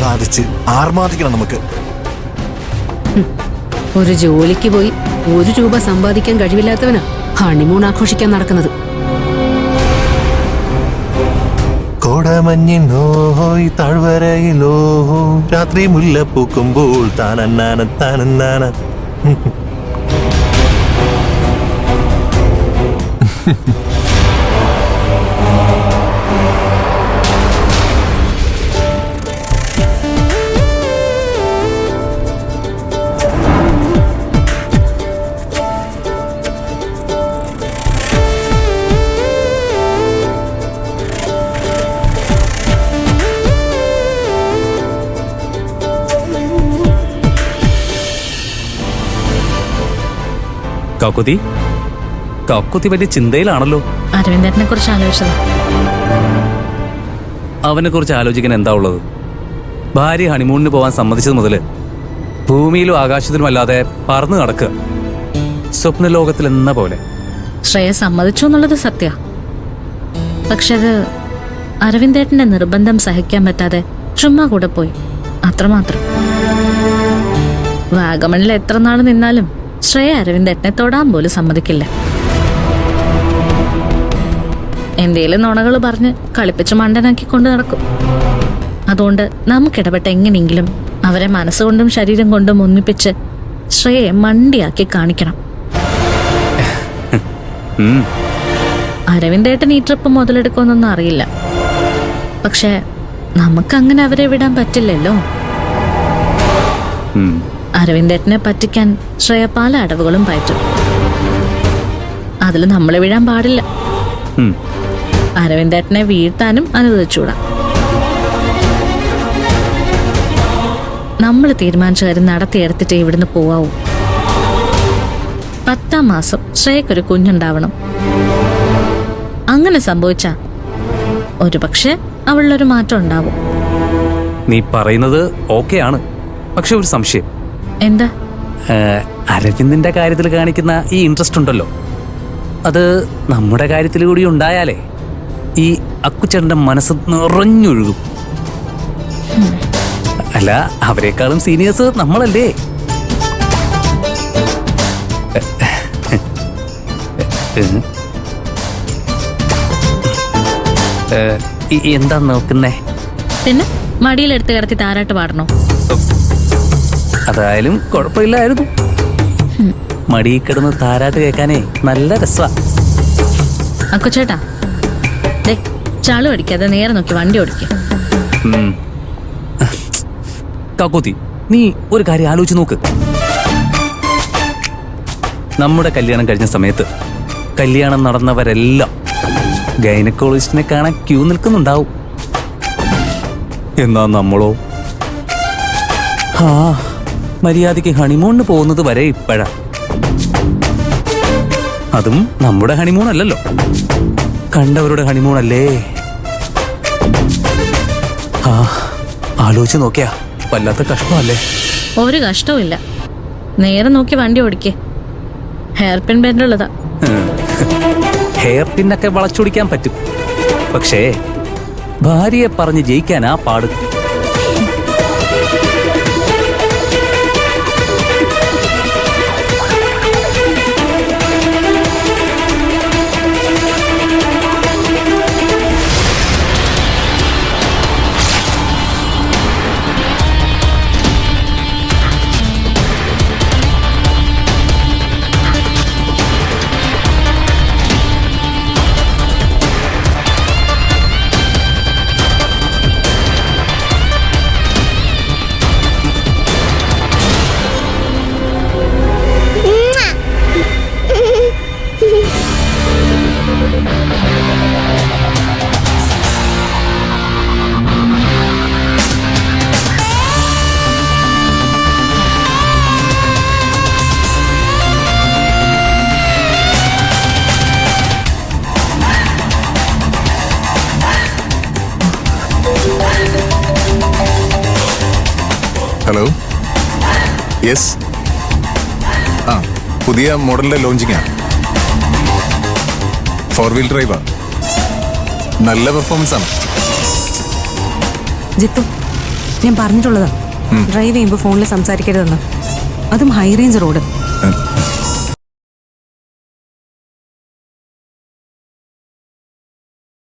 ആഹ്ലാദിച്ച് ആർമാദിക്കണം നമുക്ക്. ഒരു ജോലിക്ക് പോയി 1 രൂപ സമ്പാദിക്കാൻ കഴിവില്ലാത്തവനാ ഹണിമൂൺ ആഘോഷിക്കാൻ നടക്കുന്നത്. കോടമഞ്ഞിനോയ് താഴ്വരയിലോ രാത്രി മുല്ല പൂക്കുമ്പോൾ താനന്നാന താനന്നാന. കക്കുത്തി വലിയ ചിന്തയിലാണല്ലോ. അരവിന്ദനെ കുറിച്ച് ആലോചിച്ചത്. അവനെ കുറിച്ച് ആലോചിക്കാൻ എന്താ ഉള്ളത്? ഭാര്യ ഹണിമൂണിന് പോവാൻ സമ്മതിച്ചത് മുതല് ഭൂമിയിലും ആകാശത്തിലും അല്ലാതെ പറന്നു നടക്കുക, സ്വപ്നലോകത്തിൽ എന്ന പോലെ. ശ്രേയ സമ്മതിച്ചു എന്നുള്ളത് സത്യ. പക്ഷെ അത് അരവിന്ദേട്ടന്റെ നിർബന്ധം സഹിക്കാൻ പറ്റാതെ ചുമ്മാ കൂടെ പോയി, അത്രമാത്രം. വാഗമണിൽ എത്ര നാൾ നിന്നാലും ശ്രേയ അരവിന്ദേട്ടനെ തൊടാൻ പോലും സമ്മതിക്കില്ല. എന്തേലും നുണകൾ പറഞ്ഞ് കളിപ്പിച്ച് മണ്ടനാക്കി കൊണ്ട് നടക്കും. അതുകൊണ്ട് നമുക്കിടപെട്ട് എങ്ങനെയെങ്കിലും അവരെ മനസ്സുകൊണ്ടും ശരീരം കൊണ്ടും ഒന്നിപ്പിച്ച് ശ്രേയെ മണ്ടിയാക്കി കാണിക്കണം. അരവിന്ദേട്ടൻ ഈ ട്രിപ്പ് മുതലെടുക്കുമെന്നൊന്നും അറിയില്ല. പക്ഷെ നമുക്കങ്ങനെ അവരെ വിടാൻ പറ്റില്ലല്ലോ. അരവിന്ദേട്ടനെ പറ്റിക്കാൻ ശ്രേയ പല അടവുകളും പയറ്റും. അതിൽ നമ്മളെ വീഴാൻ പാടില്ല. അരവിന്ദേട്ടനെ വീഴ്ത്താനും അനുവദിച്ചൂടാ. നമ്മൾ തീരുമാനിച്ച കാര്യം നടത്തിയെടുത്തിട്ട് ഇവിടുന്ന് പോവാവൂ. 10ാം മാസം ശ്രേയക്കൊരു കുഞ്ഞുണ്ടാവണം. അങ്ങനെ സംഭവിച്ച ഒരുപക്ഷെ അവളിലൊരു മാറ്റം ഉണ്ടാവും. നീ പറയുന്നത് ഓക്കെയാണ്, പക്ഷെ ഒരു സംശയം. എന്താ? അരവിന്ദിന്റെ കാര്യത്തിൽ കാണിക്കുന്ന ഈ ഇൻട്രസ്റ്റ് ഉണ്ടല്ലോ, അത് നമ്മുടെ കാര്യത്തിൽ കൂടി ഉണ്ടായാലേ ഈ അക്കുച്ചേട്ടന്റെ മനസ്സ് നിറഞ്ഞൊഴുകും. അല്ല, അവരെക്കാളും സീനിയേഴ്സ് നമ്മളല്ലേ? എന്താ നോക്കുന്നേ? പിന്നെ മടിയിലെടുത്ത് കിടത്തി താരാട്ട് പാടണോ? അതായാലും കുഴപ്പമില്ലായിരുന്നു. മടിയിൽ കിടന്ന് താരാട്ട് കേൾക്കാനേ നല്ല രസാ. അക്കുച്ചേട്ടാ, ചാളു അടിക്കാതെ നേരെ നോക്കി വണ്ടി ഓടിക്ക. കാക്കോത്തി, നീ ഒരു കാര്യം ആലോചിച്ച് നോക്ക്. നമ്മുടെ കല്യാണം കഴിഞ്ഞ സമയത്ത് കല്യാണം നടന്നവരെല്ലാം ഗൈനക്കോളജിസ്റ്റിനെ കാണാൻ ക്യൂ നിൽക്കുന്നുണ്ടാവും. എന്നാ നമ്മളോ മര്യാദയ്ക്ക് ഹണിമൂണിന് പോകുന്നത് വരെ ഇപ്പോഴാ. അതും നമ്മുടെ ഹണിമൂൺ അല്ലല്ലോ, കണ്ടവരുടെ ഹണിമൂണല്ലേ. ആലോചിച്ച് നോക്കിയാ വല്ലാത്ത കഷ്ടമല്ലേ? ഒരു കഷ്ടവും ഇല്ല. നേരെ നോക്കി വണ്ടി ഓടിക്കേ. Hair pin ബെൻഡുള്ളതാ. ഹെയർ പിന്നൊക്കെ വളച്ചൊടിക്കാൻ പറ്റും, പക്ഷേ ഭാര്യയെ പറഞ്ഞ് ജയിക്കാനാ പാട്. Hello, yes. പുതിയ മോഡലിന്റെ ലോഞ്ചിങ്ങാ. 4-wheel ഡ്രൈവാ. നല്ല പെർഫോമൻസ് ആണ്. ജിത്തു, ഞാൻ പറഞ്ഞിട്ടുള്ളതാ ഡ്രൈവ് ചെയ്യുമ്പോൾ ഫോണിൽ സംസാരിക്കരുതെന്ന്, അതും ഹൈ റേഞ്ച് റോഡ്.